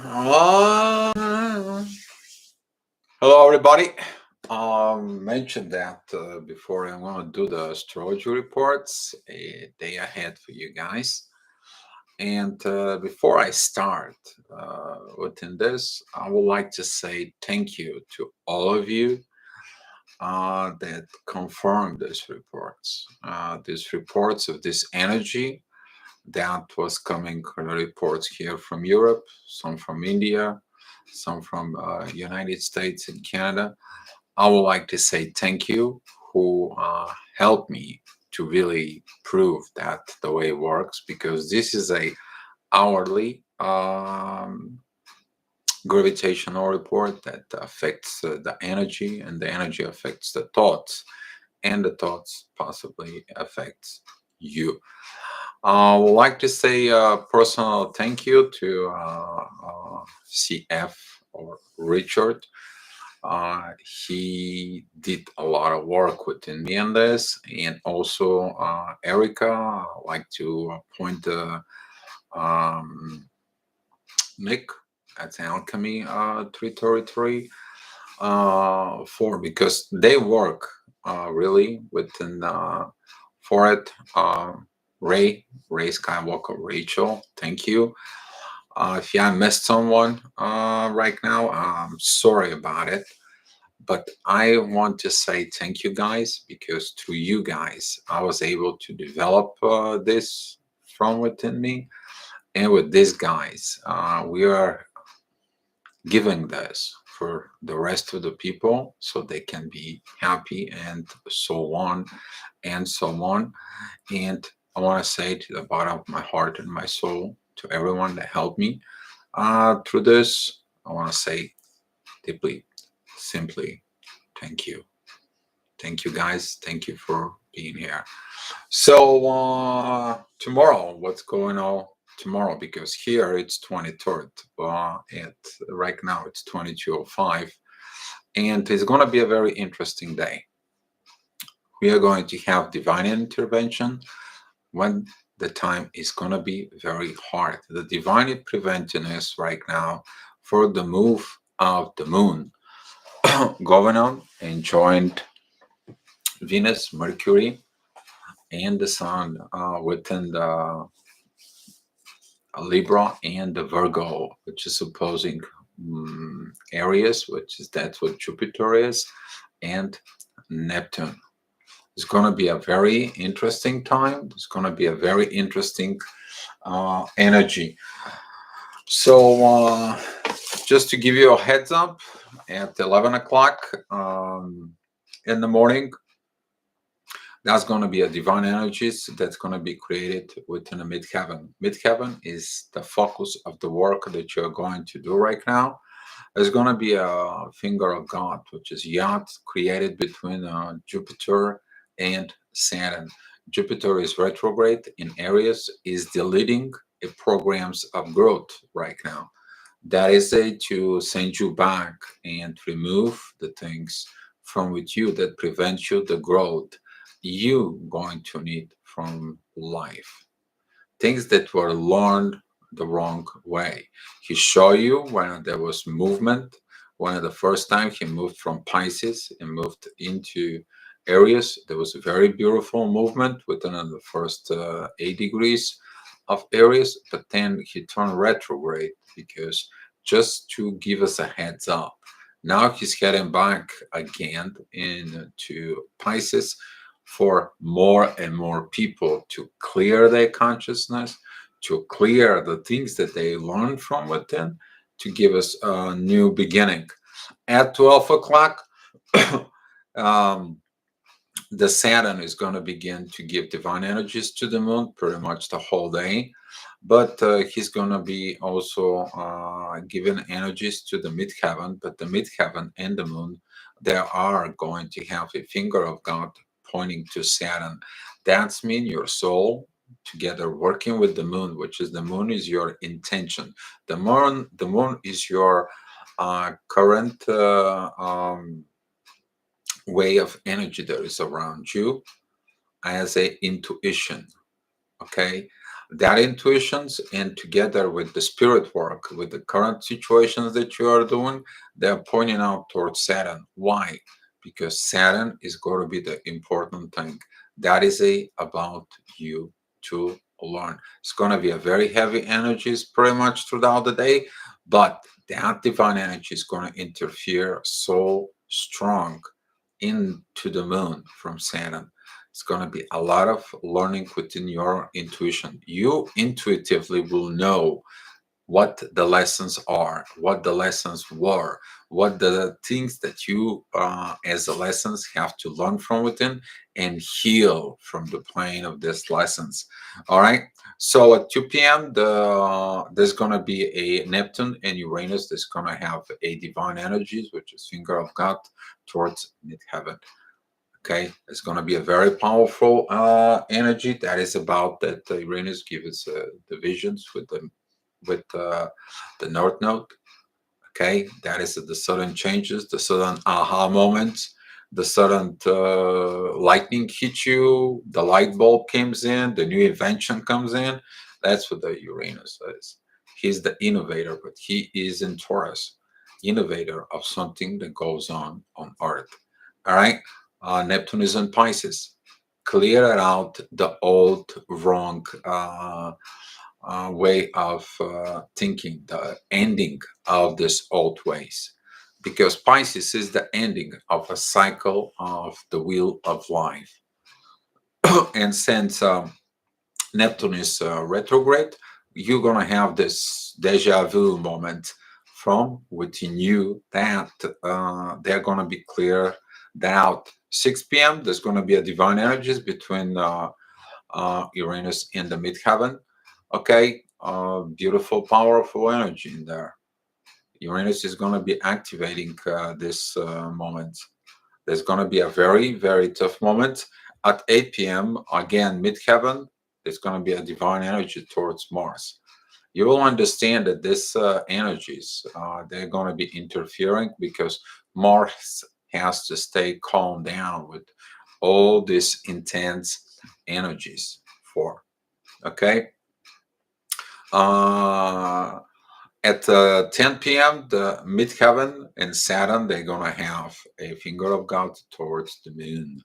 Uh, Hello, everybody. Mentioned that before I'm going to do the astrology reports a day ahead for you guys. And before I start within this, I would like to say thank you to all of you that confirmed these reports of this energy that was coming reports here from Europe, some from India, some from United States and Canada. I would like to say thank you who helped me to really prove that the way it works because this is a hourly gravitational report that affects the energy and the energy affects the thoughts and the thoughts possibly affects you. I would like to say a personal thank you to CF or Richard. He did a lot of work within me on this, and also Erica. I'd like to point um, Nick at Alchemy 333 for because they work really within for it. Ray Skywalker, Rachel, thank you. If I missed someone right now, I'm sorry about it. But I want to say thank you guys because through you guys, I was able to develop this from within me. And with these guys, we are giving this for the rest of the people so they can be happy and so on and so on. And I want to say to the bottom of my heart and my soul to everyone that helped me through this, I want to say deeply, simply, thank you. Thank you, guys. Thank you for being here. So, tomorrow, what's going on tomorrow? Because here it's 23rd. Right now it's 22:05, and it's going to be a very interesting day. We are going to have divine intervention when the time is going to be very hard. The divine is preventing us right now for the move of the moon going on and joined Venus, Mercury, and the Sun within the Libra and the Virgo, which is opposing Aries, which is that's what Jupiter is, and Neptune. It's going to be a very interesting time. It's going to be a very interesting energy. So, just to give you a heads up, at 11 o'clock in the morning, that's going to be a divine energies that's going to be created within the midheaven. Midheaven is the focus of the work that you're going to do right now. There's going to be a finger of God, which is yacht created between Jupiter and Saturn. Jupiter is retrograde in Aries, is deleting programs of growth right now. That is a to send you back and remove the things from with you that prevent you the growth you going to need from life. Things that were learned the wrong way. He showed you when there was movement, when the first time he moved from Pisces and moved into Aries, there was a very beautiful movement within the first 8 degrees of Aries, but then he turned retrograde because just to give us a heads up. Now he's heading back again into Pisces for more and more people to clear their consciousness, to clear the things that they learned from within, to give us a new beginning. At 12 o'clock, um, the Saturn is going to begin to give divine energies to the moon pretty much the whole day. But he's going to be also giving energies to the midheaven. But the midheaven and the moon, they are going to have a finger of God pointing to Saturn. That's mean your soul together working with the moon, which is the moon is your intention. The moon is your current way of energy that is around you as a intuition. Okay, that intuitions, and together with the spirit work, with the current situations that you are doing, they're pointing out towards Saturn. Why? Because Saturn is going to be the important thing. That is about you to learn. It's going to be a very heavy energies pretty much throughout the day, but that divine energy is going to interfere so strong into the moon from Saturn. It's going to be a lot of learning within your intuition. You intuitively will know what the lessons are, what the lessons were, what the things that you, as the lessons, have to learn from within and heal from the plane of these lessons. All right. So at 2 p.m., there's going to be a Neptune and Uranus that's going to have a divine energies, which is finger of God towards midheaven. Okay, it's going to be a very powerful energy that is about that Uranus gives the visions with the North Node. Okay, that is the sudden changes, the sudden aha moments, the sudden lightning hits you, the light bulb comes in, the new invention comes in. That's what the Uranus is. He's the innovator, but he is in Taurus, innovator of something that goes on Earth. All right, Neptune is in Pisces. Clear out the old wrong way of thinking, the ending of this old ways. Because Pisces is the ending of a cycle of the wheel of life. And since Neptune is retrograde, you're going to have this deja vu moment from within you that they're going to be clear out. 6 p.m., there's going to be a divine energies between Uranus in the midheaven. Okay, beautiful, powerful energy in there. Uranus is going to be activating this moment. There's going to be a very, very tough moment at 8 p.m. Again, midheaven. There's going to be a divine energy towards Mars. You will understand that this energies they're going to be interfering because Mars has to stay calm down with all these intense energies for. Okay. Uh, at 10 p.m., the midheaven and Saturn, they're going to have a finger of God towards the moon.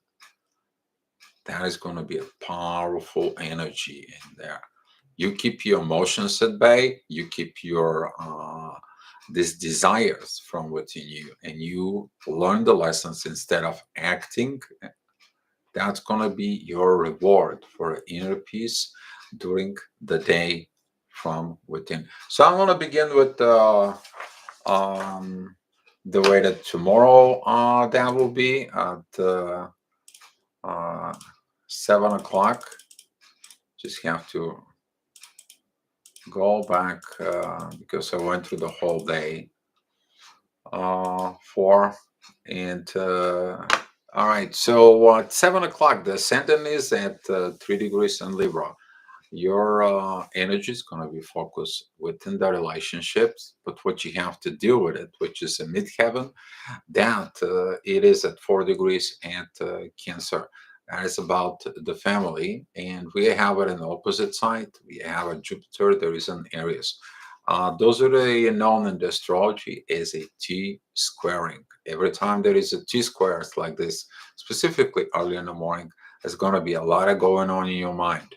That is going to be a powerful energy in there. You keep your emotions at bay, you keep your these desires from within you, and you learn the lessons instead of acting. That's going to be your reward for inner peace during the day from within. So I'm going to begin with um, the way that tomorrow that will be at uh, 7 o'clock. Just have to go back because I went through the whole day. For and all right. So at 7 o'clock, the ascendant is at 3 degrees in Libra. Your energy is going to be focused within the relationships, but what you have to deal with it, which is a midheaven, that it is at 4 degrees and Cancer. That is about the family, and we have it in the opposite side. We have a Jupiter. There is an Aries. Those are the known in the astrology as a T squaring. Every time there is a T square, it's like this, specifically early in the morning, there's going to be a lot of going on in your mind.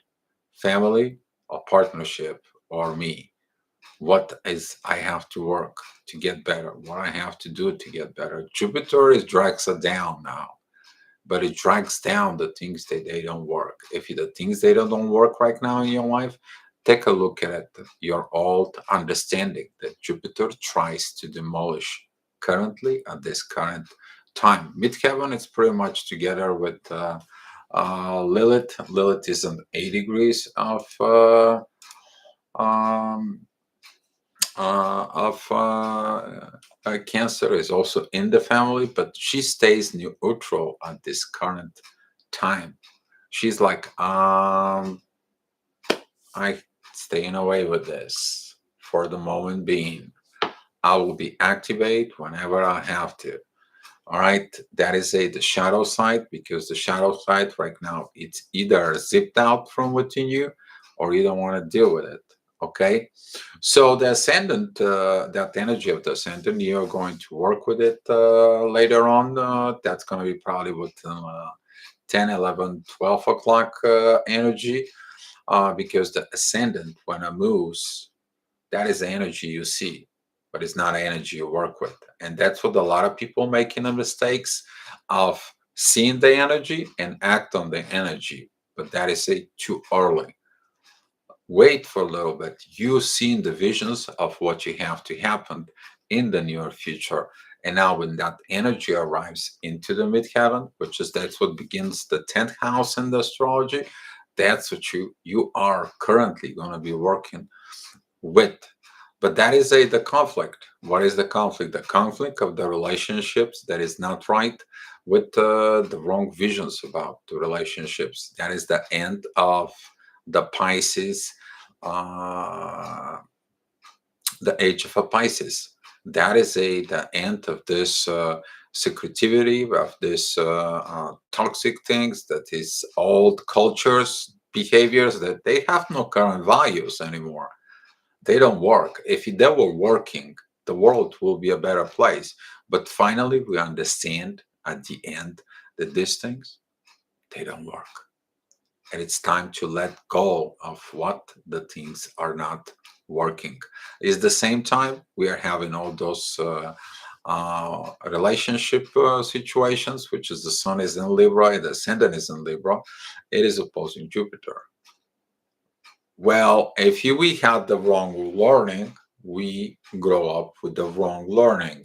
Family, or partnership, or me. What is I have to work to get better? What I have to do to get better? Jupiter is drags us down now, but it drags down the things that they don't work. If the things that don't work right now in your life, take a look at it. Your old understanding that Jupiter tries to demolish currently at this current time. Midheaven is pretty much together with Lilith. Lilith is on 8 degrees um, Cancer, is also in the family, but she stays neutral at this current time. She's like, I staying away with this for the moment being. I will be activate whenever I have to. All right, that is the shadow side, because the shadow side right now, it's either zipped out from within you or you don't want to deal with it. Okay, so the ascendant, that energy of the ascendant, you're going to work with it later on. That's going to be probably with 10, 11, 12 o'clock energy, because the ascendant, when it moves, that is the energy you see, but it's not energy you work with. And that's what a lot of people making the mistakes of seeing the energy and act on the energy. But that is too early. Wait for a little bit. You've seen the visions of what you have to happen in the near future. And now when that energy arrives into the midheaven, which is that's what begins the 10th house in the astrology, that's what you are currently going to be working with. But that is the conflict. What is the conflict? The conflict of the relationships that is not right, with the wrong visions about the relationships. That is the end of the Pisces, uh, the age of a Pisces. That is the end of this secretivity, of this toxic things, that is old cultures, behaviors that they have no current values anymore. They don't work. If they were working, the world will be a better place. But finally, we understand at the end that these things, they don't work. And it's time to let go of what the things are not working. It's the same time we are having all those relationship situations, which is the sun is in Libra and the ascendant is in Libra. It is opposing Jupiter. Well, if we had the wrong learning, we grow up with the wrong learning.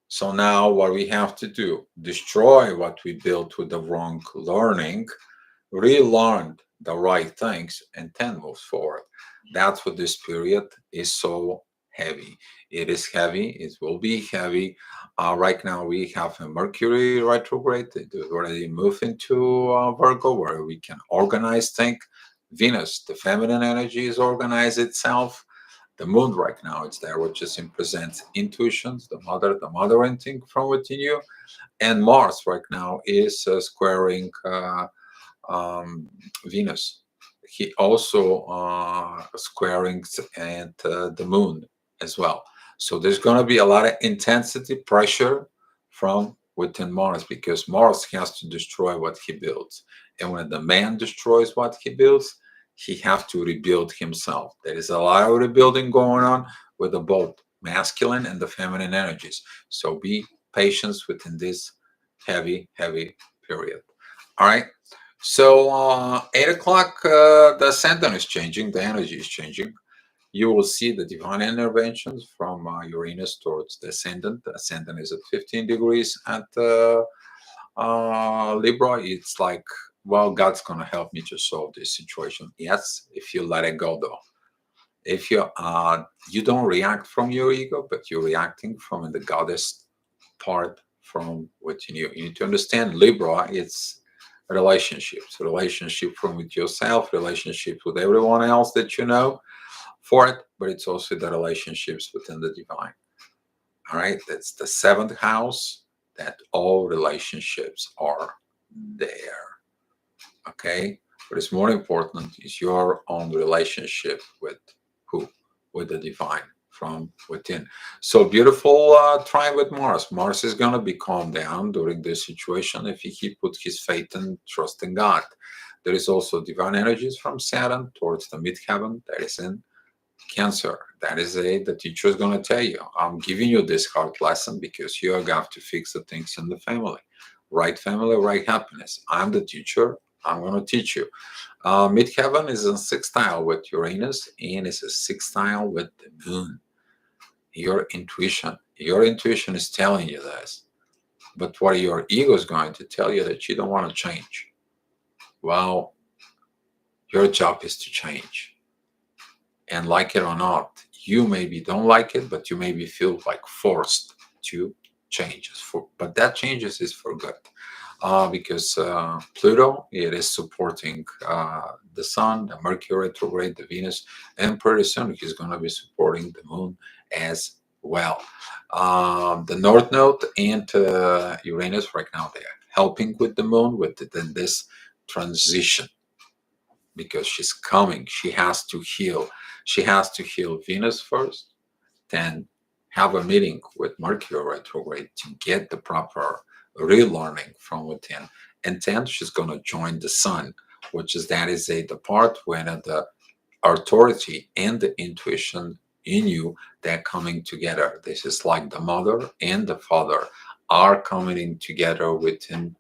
So now what we have to do, destroy what we built with the wrong learning, relearn the right things, and then move forward. That's what this period is so heavy. It is heavy. It will be heavy. Right now we have a Mercury retrograde. It already moved into Virgo, where we can organize things. Venus, the feminine energy, is organized itself. The moon right now it's there, which is in presents intuitions, the mother instinct from within you. And Mars right now is squaring Venus. He also squaring and the moon as well. So there's going to be a lot of intensity, pressure from within Mars, because Mars has to destroy what he builds. And when the man destroys what he builds, he has to rebuild himself. There is a lot of rebuilding going on with the both masculine and the feminine energies. So be patient within this heavy, heavy period. All right. So 8 o'clock, the ascendant is changing, the energy is changing. You will see the divine interventions from Uranus towards the ascendant. The ascendant is at 15 degrees at Libra. It's like, well, God's going to help me to solve this situation. Yes, if you let it go, though. If you don't react from your ego, but you're reacting from the goddess part from within you. You need to understand Libra, it's relationship from with yourself, relationship with everyone else that you know for it, but it's also the relationships within the divine. All right, that's the seventh house, that all relationships are there. Okay, what is more important is your own relationship with who? With the divine from within. So beautiful try with Mars. Mars is going to be calmed down during this situation if he put his faith and trust in God. There is also divine energies from Saturn towards the midheaven that is in Cancer. That is the teacher is going to tell you, I'm giving you this hard lesson because you have to fix the things in the family. Right family, right happiness. I'm the teacher. I'm going to teach you. Midheaven is in sextile with Uranus and is a sextile with the moon. Your intuition. Your intuition is telling you this. But what your ego is going to tell you that you don't want to change. Well, your job is to change. And like it or not, you maybe don't like it, but you maybe feel like forced to change. But that changes is for good. Because Pluto, it is supporting the Sun, the Mercury retrograde, the Venus, and pretty soon he's going to be supporting the Moon as well. The North Node and Uranus right now, they're helping with the Moon with this transition. because she's coming. She has to heal. She has to heal Venus first, then have a meeting with Mercury retrograde to get the proper relearning from within. And then she's going to join the Sun, which is that is the part when the authority and the intuition in you, they're coming together. This is like the mother and the father are coming in together within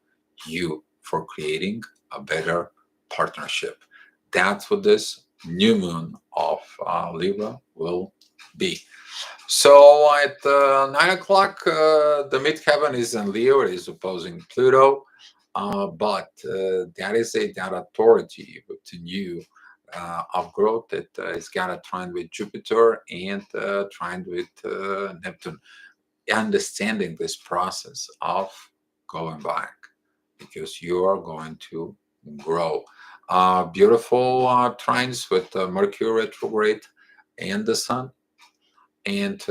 you for creating a better partnership. That's what this new moon of Libra will be. So at 9 o'clock, the midheaven is in Leo. It is opposing Pluto, but that is that authority within you of growth that is got a trine with Jupiter and trine with Neptune. Understanding this process of going back because you are going to grow. Beautiful trines with Mercury retrograde and the Sun, and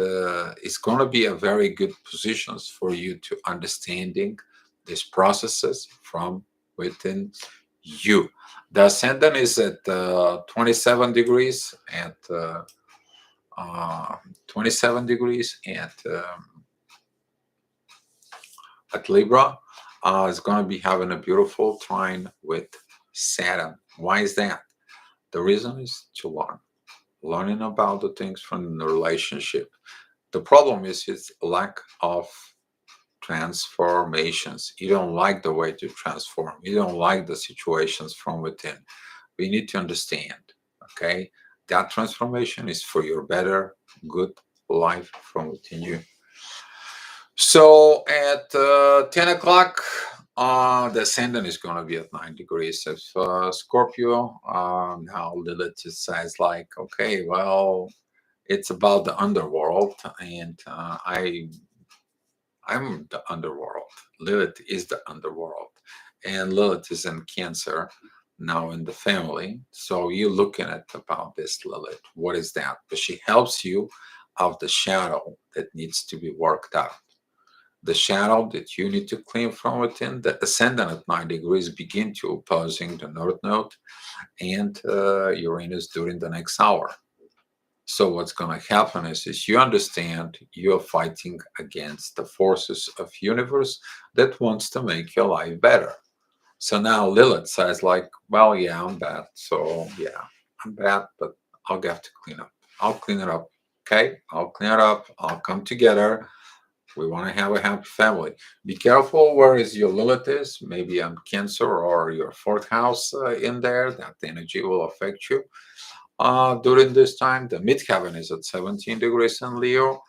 it's going to be a very good positions for you to understanding these processes from within you. The ascendant is at 27 degrees uh, 27 degrees at Libra. It's going to be having a beautiful trine with Saturn. Why is that? The reason is to learning about the things from the relationship. The problem is its lack of transformations. You don't like the way to transform. You don't like the situations from within. We need to understand, okay? That transformation is for your better, good life from within you. So at 10 o'clock, the ascendant is going to be at 9 degrees of Scorpio. Now Lilith just says like, okay, well, it's about the underworld, and I'm the underworld. Lilith is the underworld, and Lilith is in Cancer now in the family. So you're looking at about this Lilith. What is that? But she helps you of the shadow that needs to be worked out. The shadow that you need to clean from within. The ascendant at 9 degrees begin to opposing the North Node and Uranus during the next hour. So what's going to happen is you understand you're fighting against the forces of universe that wants to make your life better. So now Lilith says like, well, yeah, I'm bad. So yeah, I'm bad, but I'll have to clean up. I'll clean it up. Okay, I'll clean it up. I'll come together. We want to have a happy family. Be careful where is your Lilith is. Maybe on Cancer or your fourth house in there. That energy will affect you. During this time, the midheaven is at 17 degrees in Leo.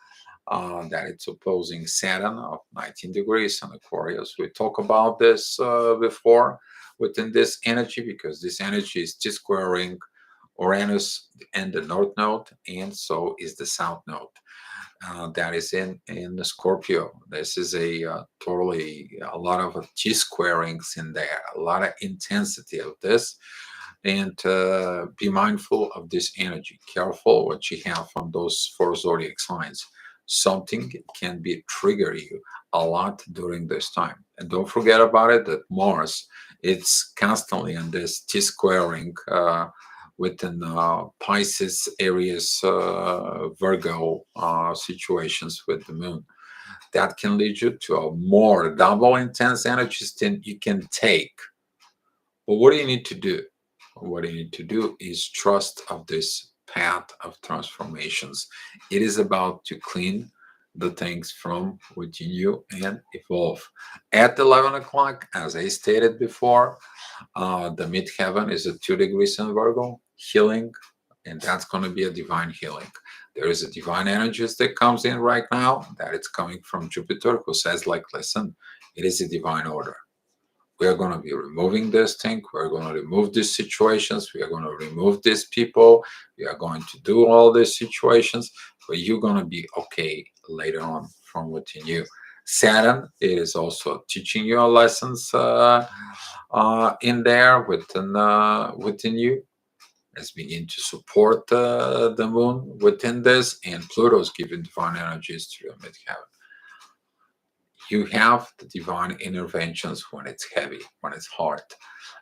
That it's opposing Saturn of 19 degrees in Aquarius. We talked about this before within this energy because this energy is T-squaring Uranus and the North Node, and so is the South Node. That is in the Scorpio. This is totally a lot of T-squarings in there, a lot of intensity of this, and be mindful of this energy. Careful what you have from those four zodiac signs. Something can be trigger you a lot during this time, and don't forget about it that Mars it's constantly in this T-squaring within Pisces areas, Virgo situations with the moon. That can lead you to a more double intense energies than you can take. But what do you need to do? What you need to do is trust of this path of transformations. It is about to clean the things from within you and evolve. At 11 o'clock, as I stated before, the midheaven is at 2 degrees in Virgo, healing, and that's going to be a divine healing. There is a divine energies that comes in right now that it's coming from Jupiter, who says like, listen, it is a divine order. We are going to be removing this thing. We're going to remove these situations. We are going to remove these people. We are going to do all these situations, but you're going to be okay later on from within you. Saturn, it is also teaching you lessons in there within you. Let's begin to support the moon within this, and Pluto's giving divine energies to your midheaven. You have the divine interventions when it's heavy, when it's hard.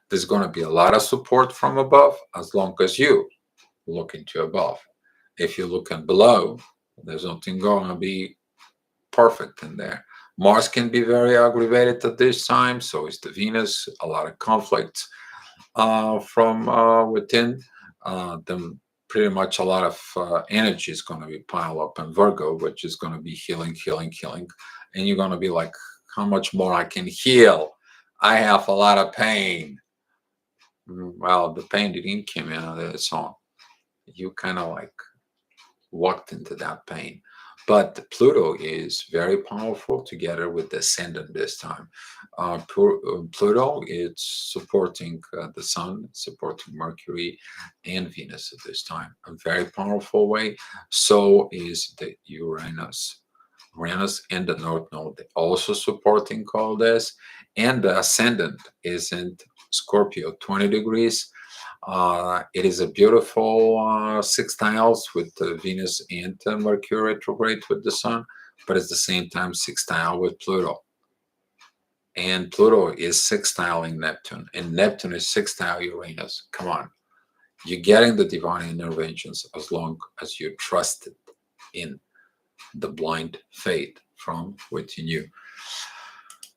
There's going to be a lot of support from above as long as you look into above. If you're looking below, there's nothing going to be perfect in there. Mars can be very aggravated at this time, so is the Venus. A lot of conflicts from within. Then pretty much a lot of energy is going to be piled up in Virgo, which is going to be healing, healing, healing. And you're going to be like, how much more I can heal? I have a lot of pain. Well, the pain didn't come in of the song. You kind of like walked into that pain. But Pluto is very powerful together with the ascendant this time. Pluto is supporting the Sun, supporting Mercury and Venus at this time. A very powerful way. So is the Uranus. Uranus and the North Node also supporting all this. And the ascendant is in Scorpio, 20 degrees. It is a beautiful sextiles with Venus and Mercury retrograde with the Sun, but at the same time sextile with Pluto. And Pluto is sextiling Neptune, and Neptune is sextile Uranus. Come on, you're getting the divine interventions as long as you trust it in the blind faith from within you.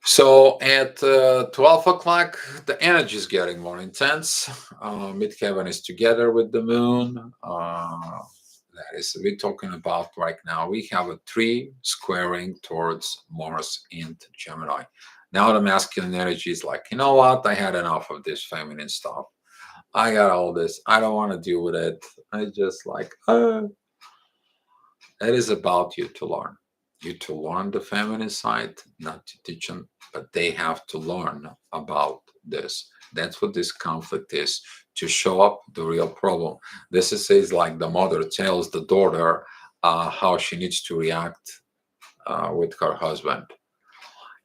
So at 12 o'clock, the energy is getting more intense. Midheaven is together with the moon. That is, we're talking about right now. We have a 3 squaring towards Mars and Gemini. Now the masculine energy is like, you know what? I had enough of this feminine stuff. I got all this. I don't want to deal with it. I just like, it is about you to learn. You to learn the feminine side, not to teach them, but they have to learn about this. That's what this conflict is, to show up the real problem. This is like the mother tells the daughter how she needs to react with her husband.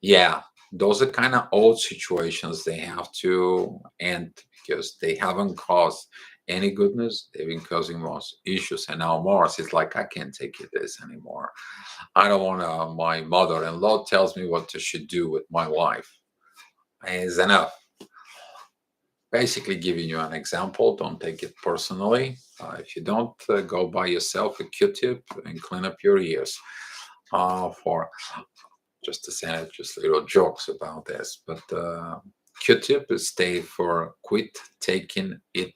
Yeah, those are kind of old situations they have to end because they haven't caused any goodness. They've been causing most issues. And now Mars is like, I can't take it this anymore. I don't want my mother-in-law tells me what I should do with my wife. Is enough. Basically giving you an example. Don't take it personally. If you don't, go buy yourself a Q-tip and clean up your ears. For just to say, just little jokes about this. But Q-tip is stay for quit taking it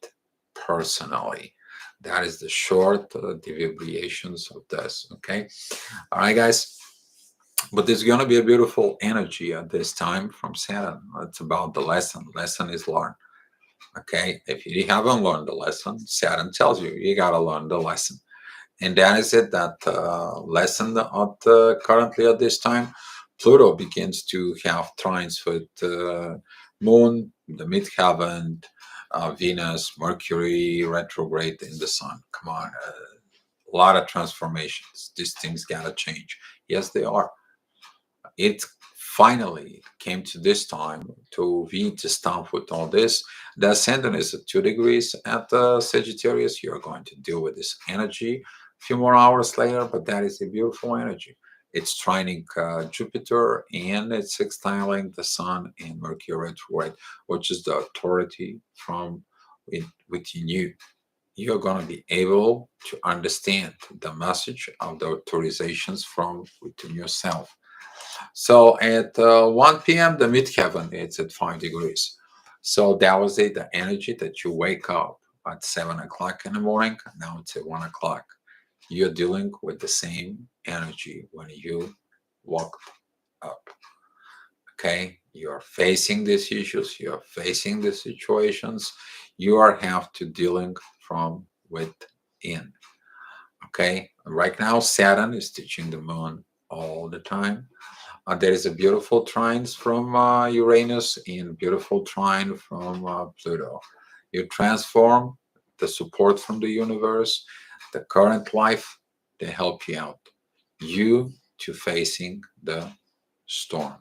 personally. That is the short deviations of this. Okay. All right, guys. But there's going to be a beautiful energy at this time from Saturn. It's about the lesson. Lesson is learned. Okay. If you haven't learned the lesson, Saturn tells you you got to learn the lesson. And that is it. That lesson at currently at this time, Pluto begins to have trines with Moon, the midheaven, Venus, Mercury retrograde in the Sun. Come on, a lot of transformations. These things gotta change. Yes, they are. It finally came to this time to be to stop with all this. The ascendant is at 2 degrees at Sagittarius. You're going to deal with this energy a few more hours later, but that is a beautiful energy. It's trining Jupiter and it's sextiling the Sun and Mercury retrograde, which is the authority from within you. You're going to be able to understand the message of the authorizations from within yourself. So at 1 p.m., the midheaven it's at 5 degrees. So that was it, the energy that you wake up at 7 o'clock in the morning. Now it's at 1 o'clock. You're dealing with the same energy when you woke up. Okay, you're facing these issues, you're facing the situations, you are have to dealing from within. Okay, right now Saturn is teaching the moon all the time. There is a beautiful trines from Uranus and beautiful trine from Pluto. You transform the support from the universe, the current life, they help you out. You to facing the storm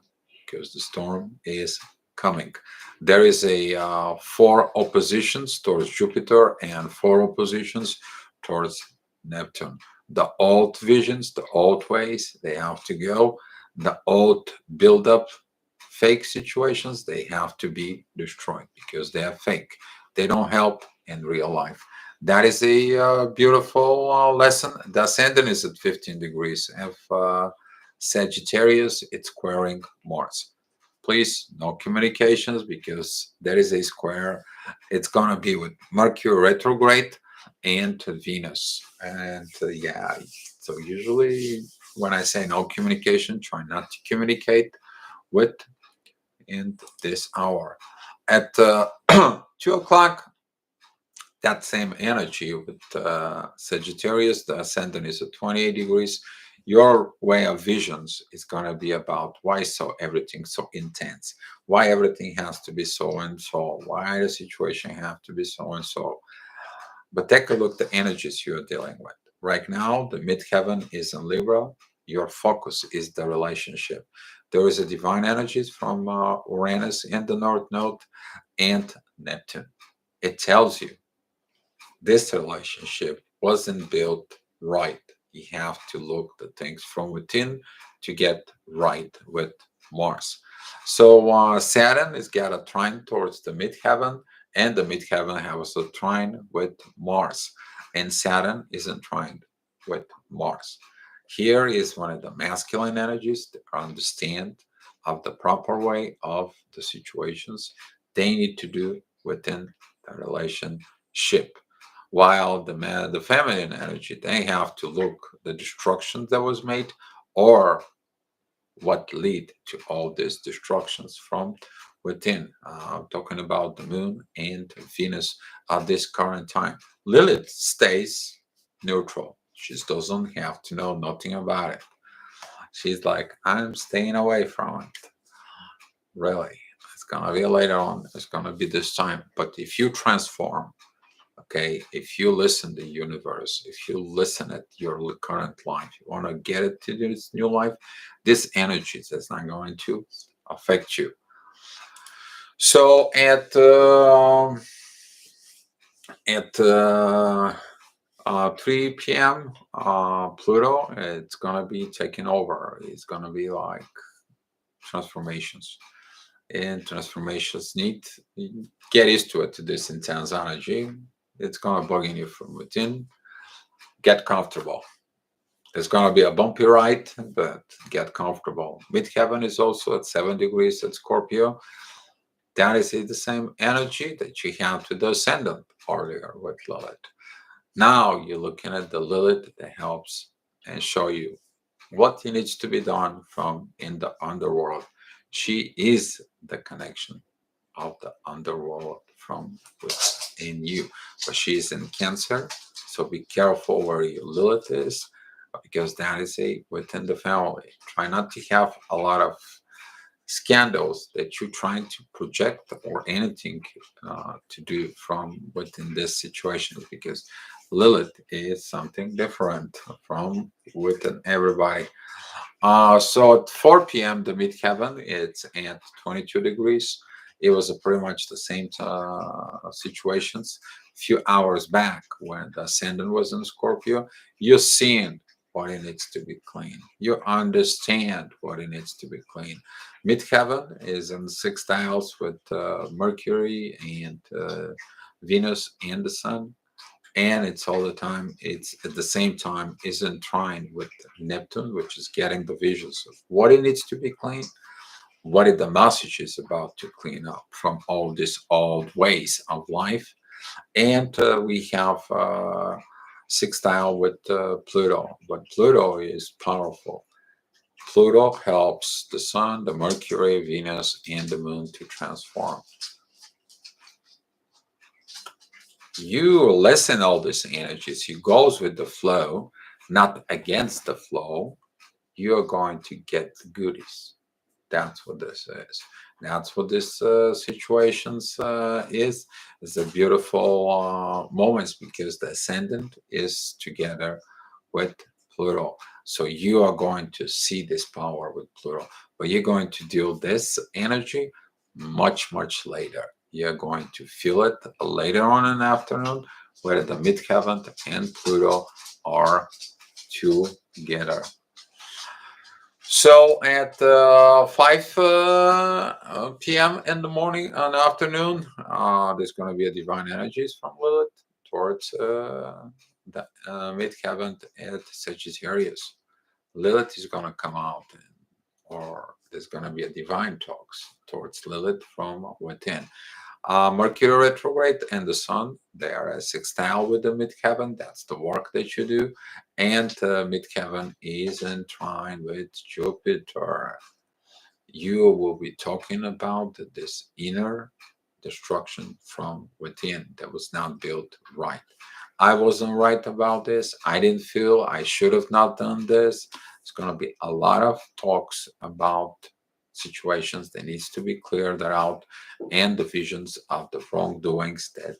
because the storm is coming. There is a 4 oppositions towards Jupiter and 4 oppositions towards Neptune. The old visions, the old ways, they have to go. The old build-up Fake situations, they have to be destroyed because they are fake. They don't help in real life. That is a beautiful lesson. The ascendant is at 15 degrees. If Sagittarius, it's squaring Mars. Please, no communications because there is a square. It's going to be with Mercury retrograde and Venus. And yeah, so usually when I say no communication, try not to communicate with in this hour. At 2 o'clock, that same energy with Sagittarius, the ascendant is at 28 degrees. Your way of visions is going to be about why so everything so intense, why everything has to be so and so, why the situation have to be so and so. But take a look at the energies you're dealing with. Right now, the midheaven is in Libra. Your focus is the relationship. There is a divine energies from Uranus in the North Node and Neptune. It tells you this relationship wasn't built right. You have to look at things from within to get right with Mars. So Saturn has got a trine towards the midheaven, and the midheaven has a trine with Mars, and Saturn isn't trined with Mars. Here is one of the masculine energies to understand of the proper way of the situations they need to do within the relationship, while the feminine energy, they have to look the destruction that was made or what lead to all these destructions from within. Talking about the moon and Venus at this current time. Lilith stays neutral. She doesn't have to know nothing about it. She's like, I'm staying away from it. Really. It's gonna be later on. It's gonna be this time. But if you transform, okay, if you listen to the universe, if you listen at your current life, you want to get it to this new life, this energy is not going to affect you. So at 3 p.m. Pluto, it's gonna be taking over. It's gonna be like transformations, and transformations need get used to it, to this intense energy. It's gonna bugging you from within. Get comfortable. It's gonna be a bumpy ride, but get comfortable. Midheaven is also at 7 degrees at Scorpio. That is the same energy that you had with the ascendant earlier with Lilith. Now you're looking at the Lilith that helps and show you what needs to be done from in the underworld. She is the connection of the underworld from within you. But she's in Cancer, so be careful where your Lilith is, because that is a within the family. Try not to have a lot of scandals that you're trying to project or anything to do from within this situation, because Lilith is something different from within everybody. So at 4 p.m., the midheaven, it's at 22 degrees. It was pretty much the same situations. A few hours back when the ascendant was in Scorpio, you're seeing what it needs to be clean. You understand what it needs to be clean. Midheaven is in sextiles with Mercury and Venus and the Sun, and it's all the time, it's at the same time is in trine with Neptune, which is getting the visions of what it needs to be clean, what is the message is about to clean up from all these old ways of life. And we have sextile with Pluto, but Pluto is powerful. Pluto helps the Sun, the Mercury, Venus, and the Moon to transform. You lessen all these energies, you goes with the flow, not against the flow, you're going to get the goodies. That's what this is. That's what this situations is. It's a beautiful moments because the ascendant is together with Pluto. So you are going to see this power with Pluto, but you're going to deal this energy much, much later. You're going to feel it later on in the afternoon, where the midheaven and Pluto are together. So at 5 p.m. in the morning and afternoon, there's going to be a divine energies from Lilith towards the midheaven at Sagittarius. Lilith is going to come out, or there's going to be a divine talks towards Lilith from within. Mercury retrograde and the Sun, they are a sextile with the midheaven. That's the work that you do. And midheaven is in trine with Jupiter. You will be talking about this inner destruction from within that was not built right. I wasn't right about this. I didn't feel I should have not done this. It's going to be a lot of talks about situations that needs to be cleared out and the visions of the wrongdoings that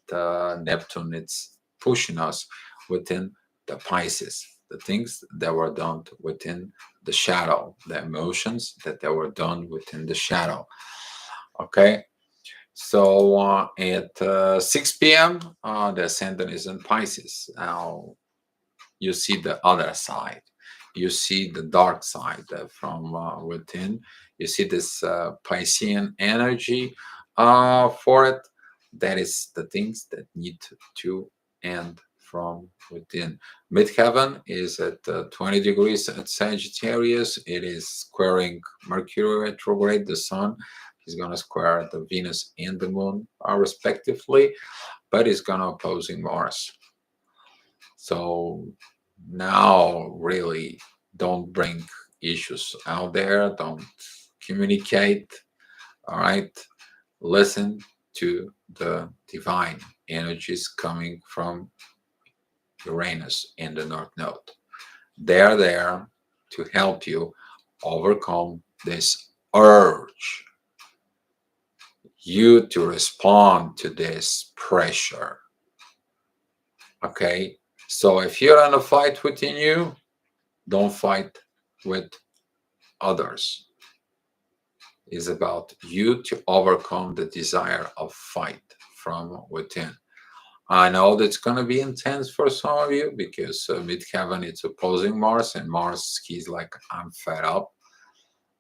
Neptune is pushing us within the Pisces, the things that were done within the shadow, the emotions that they were done within the shadow. Okay, so at 6 p.m., the ascendant is in Pisces. Now you see the other side. You see the dark side from within. You see this Piscean energy for it. That is the things that need to end from within. Midheaven is at 20 degrees at Sagittarius. It is squaring Mercury retrograde, the Sun. He's going to square the Venus and the Moon, respectively, but he's going to opposing Mars. So now, really, don't bring issues out there. Don't communicate. All right. Listen to the divine energies coming from Uranus in the North Node. They're there to help you overcome this urge, you to respond to this pressure. Okay, so if you're in a fight within you, don't fight with others. It's about you to overcome the desire of fight from within. I know that's going to be intense for some of you because midheaven it's opposing Mars, and Mars he's like, I'm fed up.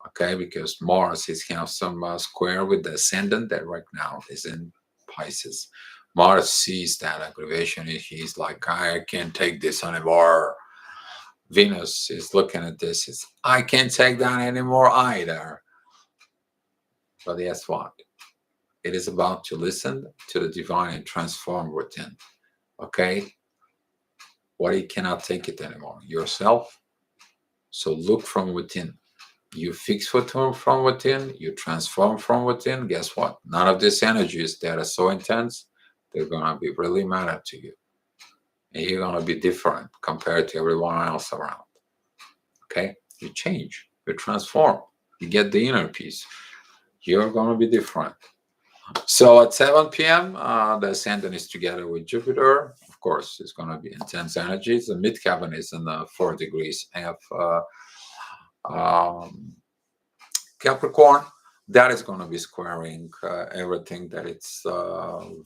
Okay, because Mars is have some square with the ascendant that right now is in Pisces. Mars sees that aggravation and he's like, I can't take this anymore. Venus is looking at this, is I can't take that anymore either. But guess what? It is about to listen to the divine and transform within. Okay? What you cannot take it anymore? Yourself. So look from within. You fix from within, you transform from within. Guess what? None of these energies that are so intense, they're going to be really matter to you. And you're going to be different compared to everyone else around. Okay? You change, you transform, you get the inner peace. You're going to be different. So at 7 p.m., the ascendant is together with Jupiter. Of course, it's going to be intense energies. The midheaven is in 4 degrees of Capricorn. That is going to be squaring everything that it's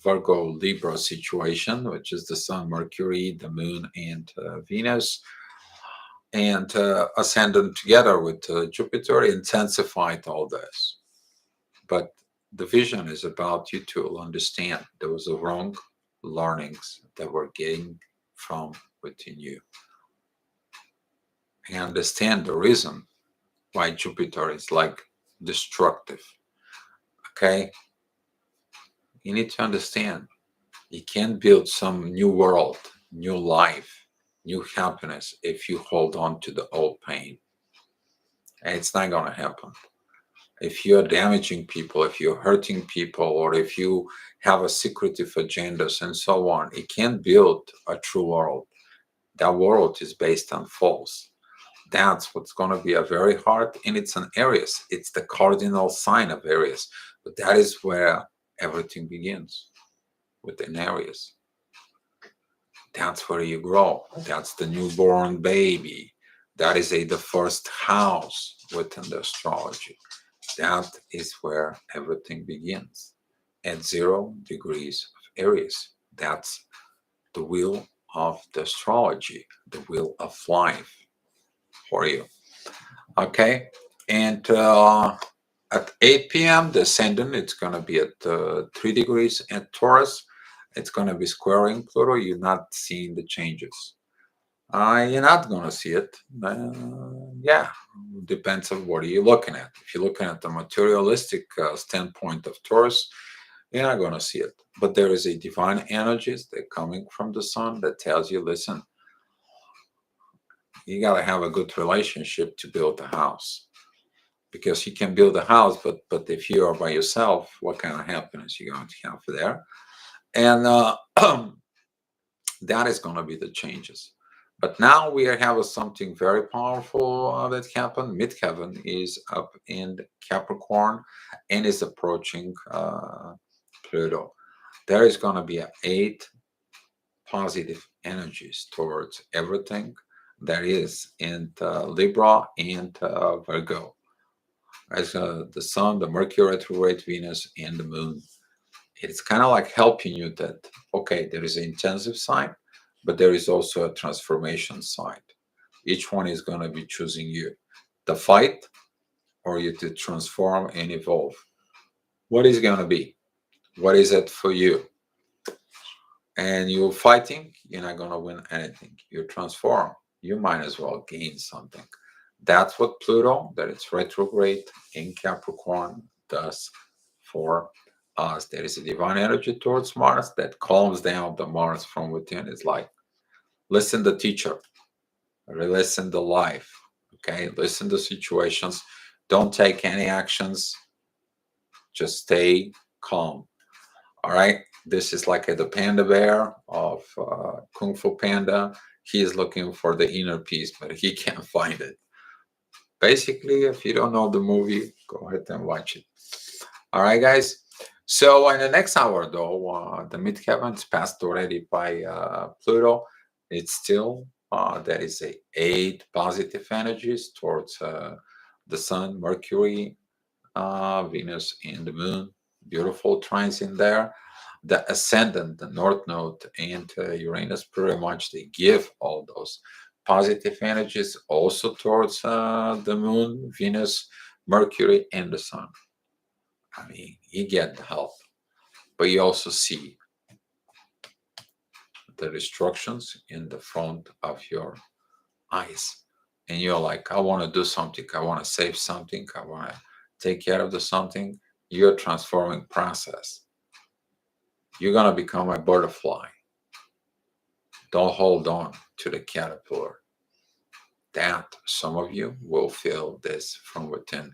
Virgo Libra situation, which is the Sun, Mercury, the Moon, and Venus. And ascendant together with Jupiter intensified all this. But the vision is about you to understand those wrong learnings that we're getting from within you. And understand the reason why Jupiter is like destructive. Okay? You need to understand you can't build some new world, new life, new happiness if you hold on to the old pain. And it's not going to happen. If you're damaging people, if you're hurting people, or if you have a secretive agendas and so on, it can't build a true world. That world is based on false. That's what's going to be a very hard, and it's an Aries. It's the cardinal sign of Aries. But that is where everything begins, with an Aries. That's where you grow. That's the newborn baby. That is the first house within the astrology. That is where everything begins, at 0 degrees of Aries. That's the wheel of the astrology, the wheel of life for you. Okay, And at 8 p.m., the ascendant, it's going to be at 3 degrees at Taurus. It's going to be squaring Pluto. You're not seeing the changes. You're not going to see it. Yeah, depends on what are you looking at. If you're looking at the materialistic standpoint of Taurus, you're not going to see it. But there is a divine energies that coming from the sun that tells you, listen, you got to have a good relationship to build a house. Because you can build a house, but if you are by yourself, what kind of happiness you're going to have there? And that is going to be the changes. But now we have something very powerful that happened. Midheaven is up in Capricorn and is approaching Pluto. There is going to be 8 positive energies towards everything that is in Libra and Virgo, as the sun, the Mercury retrograde, Venus, and the moon. It's kind of like helping you that, okay, there is an intensive side, but there is also a transformation side. Each one is going to be choosing you, the fight or you to transform and evolve. What is going to be? What is it for you? And you're fighting, you're not going to win anything. You transform, you might as well gain something. That's what Pluto, that it's retrograde in Capricorn, does for us. There is a divine energy towards Mars that calms down the Mars from within. It's like, listen to teacher, listen to life, okay? Listen to situations. Don't take any actions. Just stay calm. All right. This is like the panda bear of Kung Fu Panda. He is looking for the inner peace, but he can't find it. Basically, if you don't know the movie, go ahead and watch it. All right, guys. So in the next hour, though, the midheavens passed already by Pluto. It's still there is 8 positive energies towards the Sun, Mercury, Venus, and the Moon. Beautiful trines in there. The ascendant, the North Node, and Uranus pretty much they give all those positive energies also towards the Moon, Venus, Mercury, and the Sun. I mean, you get the help, but you also see the restrictions in the front of your eyes. And you're like, I want to do something, I want to save something, I want to take care of the something. You're transforming process. You're going to become a butterfly. Don't hold on to the caterpillar. That some of you will feel this from within.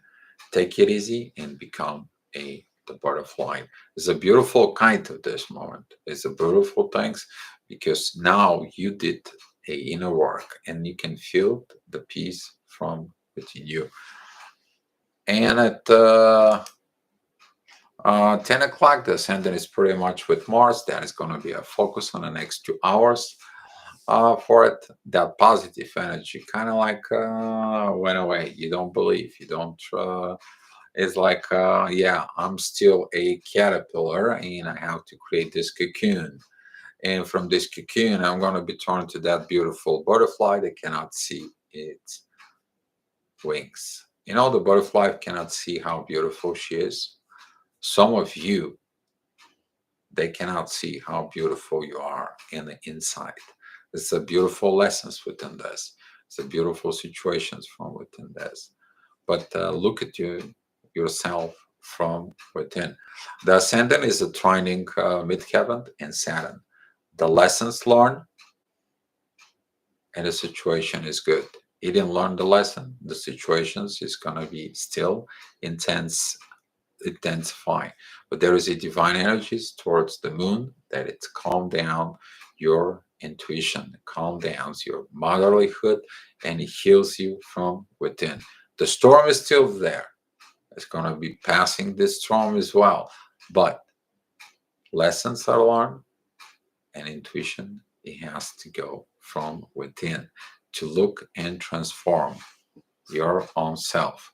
Take it easy and become the butterfly. It's a beautiful kind of this moment. It's a beautiful things because now you did a inner work and you can feel the peace from within you. And at 10 o'clock, the ascendant is pretty much with Mars. That is going to be a focus on the next 2 hours for it. That positive energy kind of like went away. You don't believe, you don't. It's like, yeah, I'm still a caterpillar and I have to create this cocoon. And from this cocoon, I'm going to be turned to that beautiful butterfly that cannot see its wings. You know, the butterfly cannot see how beautiful she is. Some of you, they cannot see how beautiful you are in the inside. It's a beautiful lessons within this. It's a beautiful situations from within this. But look at yourself from within. The ascendant is a trining midheaven and Saturn. The lessons learned and the situation is good. You didn't learn the lesson. The situations is gonna be still intensify. But there is a divine energies towards the moon that it's calm down your intuition, calm down your motherlyhood, and it heals you from within. The storm is still there. It's going to be passing this storm as well. But lessons are learned and intuition, it has to go from within to look and transform your own self.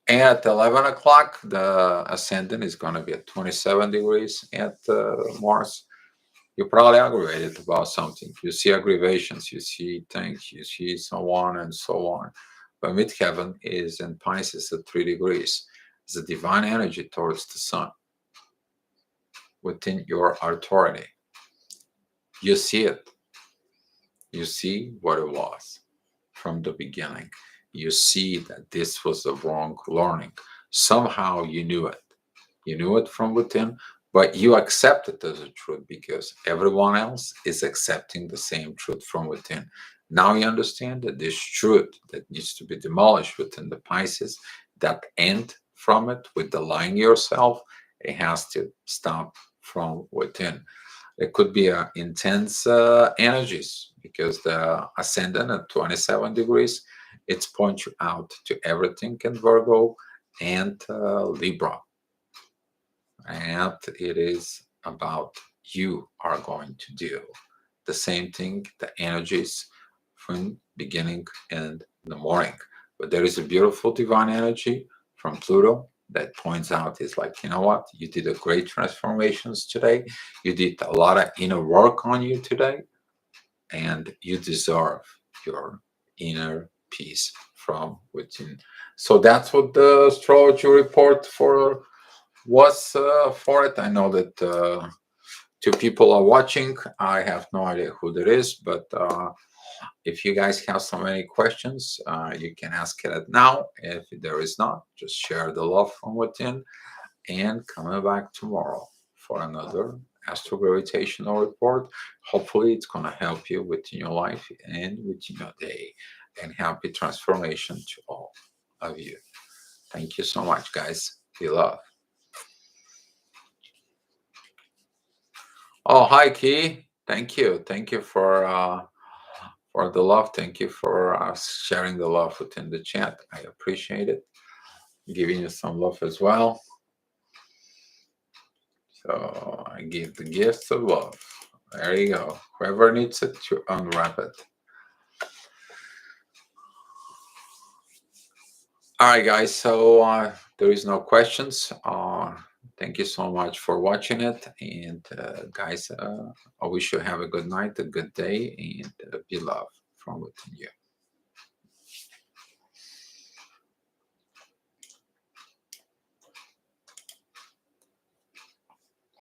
And at 11 o'clock, the ascendant is going to be at 27 degrees at Mars. You're probably aggravated about something. You see aggravations, you see things, you see so on and so on. but midheaven is in Pisces at 3 degrees. It's a divine energy towards the sun within your authority. You see it. You see what it was from the beginning. You see that this was the wrong learning. Somehow you knew it. You knew it from within, but you accept it as a truth because everyone else is accepting the same truth from within. Now you understand that this truth that needs to be demolished within the Pisces, that end from it with the lying yourself, it has to stop from within. It could be intense energies because the ascendant at 27 degrees, it's point you out to everything in Virgo and Libra. And it is about you are going to do the same thing, the energies from beginning and the morning. But there is a beautiful divine energy from Pluto that points out is like, you know what, you did a great transformations today, you did a lot of inner work on you today, and you deserve your inner peace from within. So that's what the astrology report for was for it. I know that 2 people are watching. I have no idea who that is, but if you guys have so many questions, you can ask it now. If there is not, just share the love from within and coming back tomorrow for another astrogravitational report. Hopefully, it's going to help you within your life and within your day. And happy transformation to all of you. Thank you so much, guys. Be love. Oh, hi, Key. Thank you. Thank you for the love. Thank you for sharing the love within the chat. I appreciate it. Giving you some love as well. So I give the gifts of love. There you go. Whoever needs it to unwrap it. All right, guys. So there is no questions. Thank you so much for watching it. And guys, I wish you have a good night, a good day, and be loved from within you.